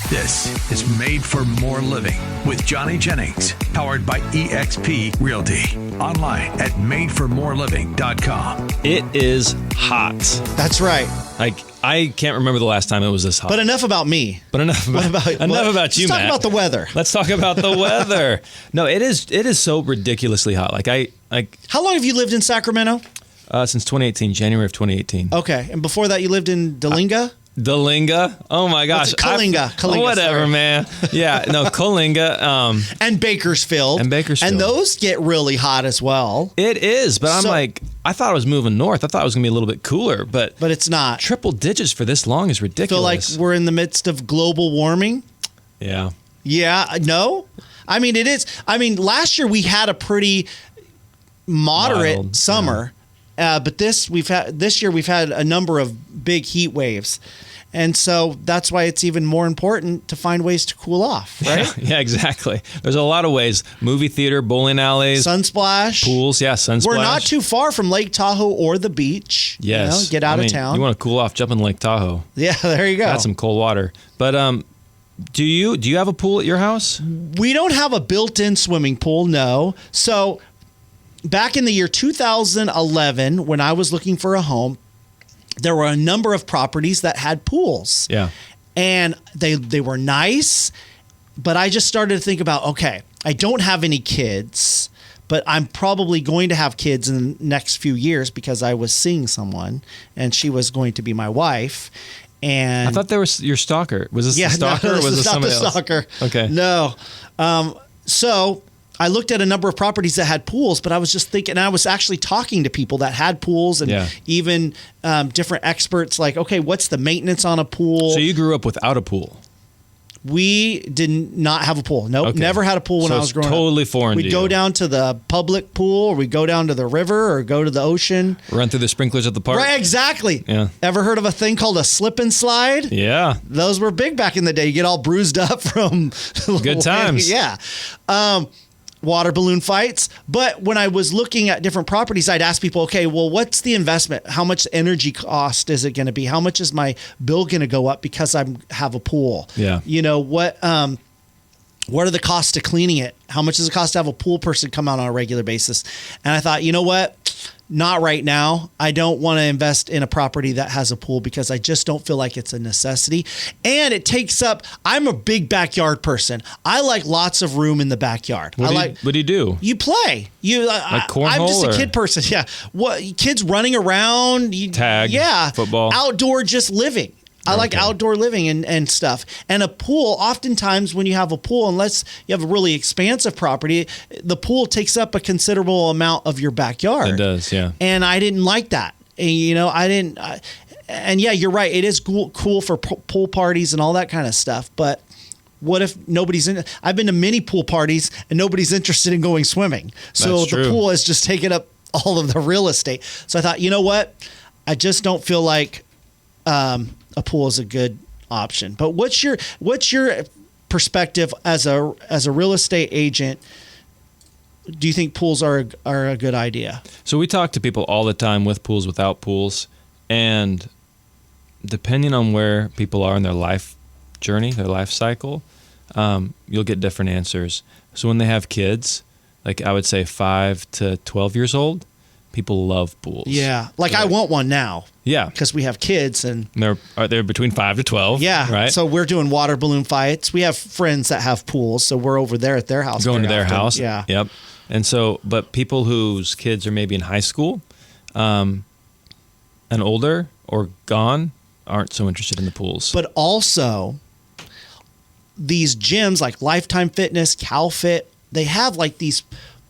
This is Made for More Living with Johnny Jennings, powered by eXp Realty. Online at madeformoreliving.com. It is hot. That's right. Like, I can't remember the last time it was this hot. But enough about me. Enough about you, Let's Matt. talk about the weather. Let's talk about the weather. No, it is so ridiculously hot. How long have you lived in Sacramento? Since 2018, January of 2018. Okay. And before that, you lived in Dalinga? Dalinga? Oh my gosh. Kalinga. Whatever, sorry. Man. Yeah, no, Kalinga. And Bakersfield. And those get really hot as well. It is, but I thought I was moving north. I thought it was going to be a little bit cooler, but it's not. Triple digits for this long is ridiculous. Feel like we're in the midst of global warming? Yeah. Yeah, no? I mean, it is. I mean, last year we had a pretty moderate summer. Yeah. But this year we've had a number of big heat waves. And so that's why it's even more important to find ways to cool off, right? Yeah, exactly. There's a lot of ways. Movie theater, bowling alleys. Sunsplash. Pools, yeah, sunsplash. We're not too far from Lake Tahoe or the beach. Yes. Get out of town. You want to cool off, jump in Lake Tahoe. Yeah, there you go. Got some cold water. But do you have a pool at your house? We don't have a built-in swimming pool, no. So back in the year 2011, when I was looking for a home, there were a number of properties that had pools. Yeah. And they were nice, but I just started to think about, okay, I don't have any kids, but I'm probably going to have kids in the next few years because I was seeing someone and she was going to be my wife. And I thought there was your stalker. Was this the stalker or was this somebody else? Stalker. Okay. No. So I looked at a number of properties that had pools, but I was just thinking, and I was actually talking to people that had pools and even different experts like, okay, what's the maintenance on a pool? So you grew up without a pool? We did not have a pool. Nope, never had a pool when I was growing up. Totally foreign to you. We'd go down to the public pool, or we'd go down to the river, or go to the ocean. Run through the sprinklers at the park? Right, exactly. Yeah. Ever heard of a thing called a slip and slide? Yeah. Those were big back in the day. You get all bruised up from... Good times. Yeah. Water balloon fights. But when I was looking at different properties, I'd ask people, okay, well, what's the investment? How much energy cost is it going to be? How much is my bill going to go up because I have a pool? Yeah. You know, what are the costs to cleaning it? How much does it cost to have a pool person come out on a regular basis? And I thought, you know what? Not right now. I don't want to invest in a property that has a pool because I just don't feel like it's a necessity. And it takes up, I'm a big backyard person. I like lots of room in the backyard. What do you do? You play. Like cornhole? I'm just a kid person. Yeah. Kids running around. Tag. Yeah. Football. Outdoor just living. I like outdoor living and stuff. And a pool, oftentimes when you have a pool, unless you have a really expansive property, the pool takes up a considerable amount of your backyard. It does, yeah. And I didn't like that. And, and yeah, you're right. It is cool for pool parties and all that kind of stuff. But what if nobody's in? I've been to many pool parties and nobody's interested in going swimming. So That's true. The pool has just taken up all of the real estate. So I thought, you know what? I just don't feel like a pool is a good option. But what's your perspective as a real estate agent? Do you think pools are a good idea? So we talk to people all the time with pools, without pools, and depending on where people are in their life journey, their life cycle, you'll get different answers. So when they have kids, like I would say 5 to 12 years old, people love pools. Yeah. I want one now. Yeah. Because we have kids and they're between 5 to 12. Yeah. Right. So we're doing water balloon fights. We have friends that have pools, so we're over there at their house. Going to their house. Yeah. Yep. And so, but people whose kids are maybe in high school, and older or gone aren't so interested in the pools. But also these gyms like Lifetime Fitness, CalFit, they have like these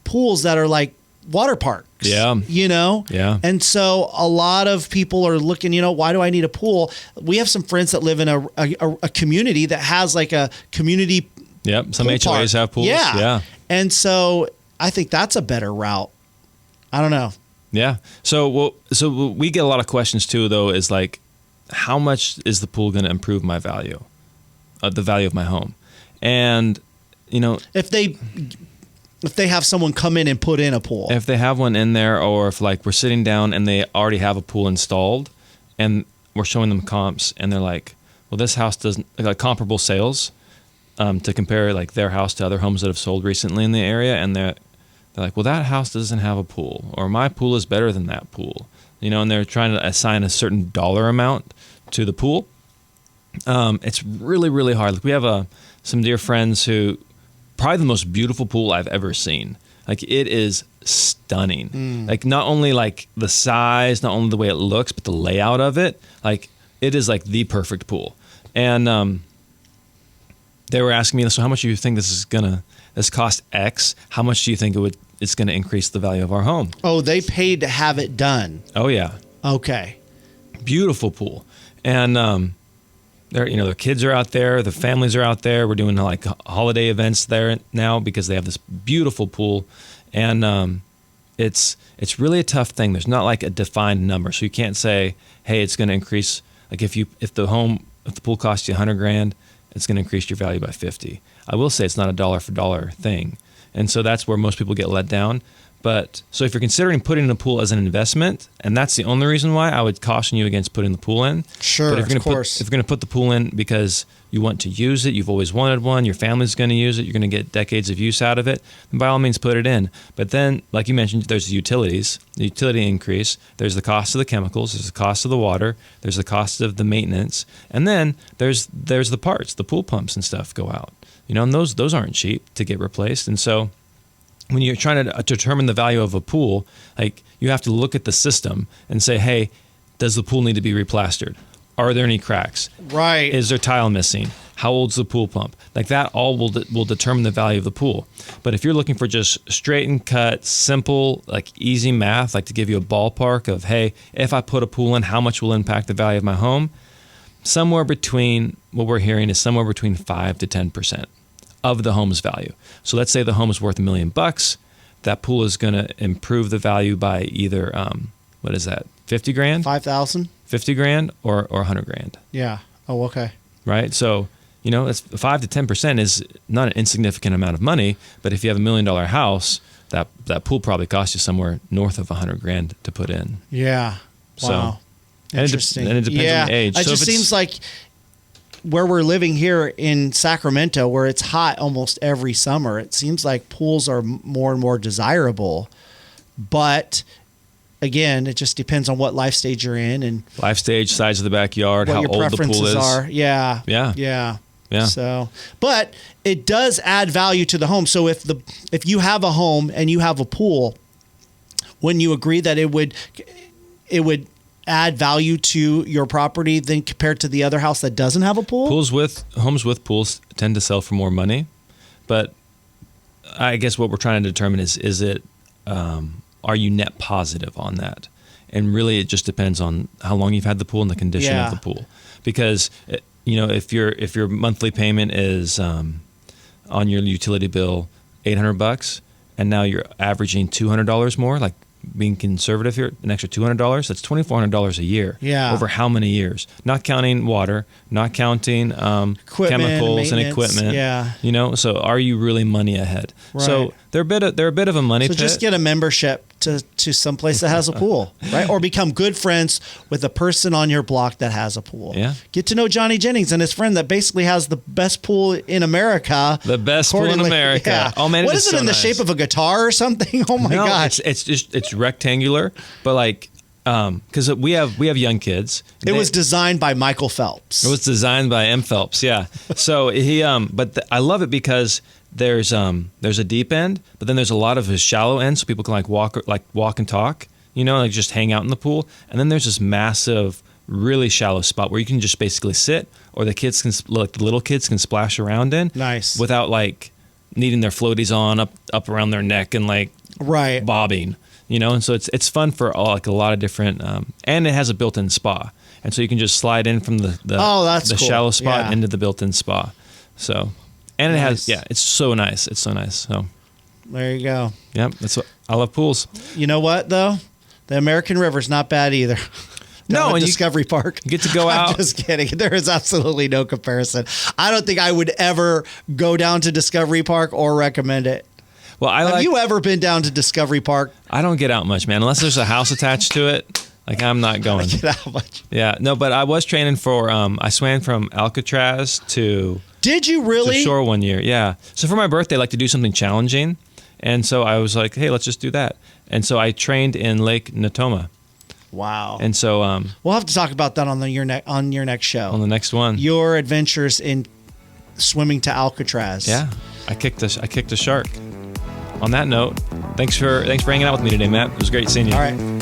pools that are like water parks. Yeah. Yeah. And so a lot of people are looking, why do I need a pool? We have some friends that live in a community that has like a community. Yep. Some HOAs have pools. Yeah. And so I think that's a better route. I don't know. Yeah. So we get a lot of questions too, though, is like, how much is the pool going to improve my value, the value of my home? And, if they have someone come in and put in a pool. If they have one in there, or if like we're sitting down and they already have a pool installed and we're showing them comps and they're like, well, well, this house doesn't, like comparable sales, to compare like their house to other homes that have sold recently in the area, and they're like, well, that house doesn't have a pool, or my pool is better than that pool, and they're trying to assign a certain dollar amount to the pool. It's really, really hard. Like we have some dear friends who, probably the most beautiful pool I've ever seen. Like it is stunning. Like not only like the size, not only the way it looks, but the layout of it. Like it is like the perfect pool. And they were asking me, so how much do you think this cost X? How much do you think it's gonna increase the value of our home? Oh, they paid to have it done. Oh yeah. Okay. Beautiful pool. And their kids are out there, the families are out there. We're doing like holiday events there now because they have this beautiful pool, and it's really a tough thing. There's not like a defined number, so you can't say, hey, it's going to increase. Like if the pool costs you $100,000, it's going to increase your value by 50. I will say it's not a dollar for dollar thing, and so that's where most people get let down. But so if you're considering putting in a pool as an investment, and that's the only reason why I would caution you against putting the pool in. Sure, but if you're of course. if you're going to put the pool in because you want to use it, you've always wanted one, your family's going to use it, you're going to get decades of use out of it, then by all means put it in. But then, like you mentioned, there's the utilities, the utility increase, there's the cost of the chemicals, there's the cost of the water, there's the cost of the maintenance, and then there's the parts, the pool pumps and stuff go out. And those aren't cheap to get replaced. And so when you're trying to determine the value of a pool, like you have to look at the system and say, hey, does the pool need to be replastered? Are there any cracks? Right. Is there tile missing? How old's the pool pump? Like that all will determine the value of the pool. But if you're looking for just straight and cut, simple, like easy math, like to give you a ballpark of, hey, if I put a pool in, how much will impact the value of my home? Somewhere between, what we're hearing is somewhere between 5 to 10% of the home's value. So let's say the home is worth $1 million. That pool is going to improve the value by either, what is that, 50 grand? 5,000? 50 grand or 100 grand. Yeah. Oh, okay. Right? So, it's 5 to 10% is not an insignificant amount of money, but if you have $1 million house, that pool probably costs you somewhere north of 100 grand to put in. Yeah. Wow. So, interesting. And it depends on the age. It so just seems like where we're living here in Sacramento, where it's hot almost every summer, it seems like pools are more and more desirable. But again, it just depends on what life stage you're in and life stage, size of the backyard, how your old the preferences pool is. are. Yeah. Yeah. So, but it does add value to the home. So if you have a home and you have a pool, wouldn't you agree that it would add value to your property than compared to the other house that doesn't have a pool? Homes with pools tend to sell for more money, but I guess what we're trying to determine is it are you net positive on that? And really, it just depends on how long you've had the pool and the condition of the pool. Because if your monthly payment is on your utility bill $800, and now you're averaging $200 more, like being conservative here, an extra $200, that's $2,400 a year. Yeah. Over how many years? Not counting water, not counting chemicals and equipment. Yeah. So are you really money ahead? Right. So they're a bit of a money pit. So just get a membership to some place that has a pool, right? Or become good friends with a person on your block that has a pool. Yeah. Get to know Johnny Jennings and his friend that basically has the best pool in America. The best pool in America. Yeah. Oh man, what is it so in the shape of a guitar or something? Oh my gosh. It's rectangular, but like because we have young kids. It was designed by Michael Phelps. It was designed by M. Phelps, yeah. So he I love it because there's a deep end, but then there's a lot of a shallow end, so people can walk and talk, like just hang out in the pool. And then there's this massive, really shallow spot where you can just basically sit, or the little kids can splash around in. Nice. Without like needing their floaties on up around their neck and like bobbing, And so it's fun for a lot of different, and it has a built-in spa, and so you can just slide in from the cool. shallow spot Yeah. into the built-in spa. So. And it has, it's so nice. It's so nice. So there you go. Yep, that's what I love pools. You know what though? The American River's not bad either. No, and Discovery Park. You get to go out. I'm just kidding. There is absolutely no comparison. I don't think I would ever go down to Discovery Park or recommend it. Well, Have you ever been down to Discovery Park? I don't get out much, man, unless there's a house attached to it. Like, I'm not going. Get out much. Yeah, no, but I was training for. I swam from Alcatraz to. Did you really? To shore one year, yeah. So for my birthday, I like to do something challenging, and so I was like, hey, let's just do that. And so I trained in Lake Natoma. Wow. And so we'll have to talk about that on your next show. On the next one. Your adventures in swimming to Alcatraz. Yeah, I kicked a shark. On that note, thanks for hanging out with me today, Matt. It was great seeing you. All right.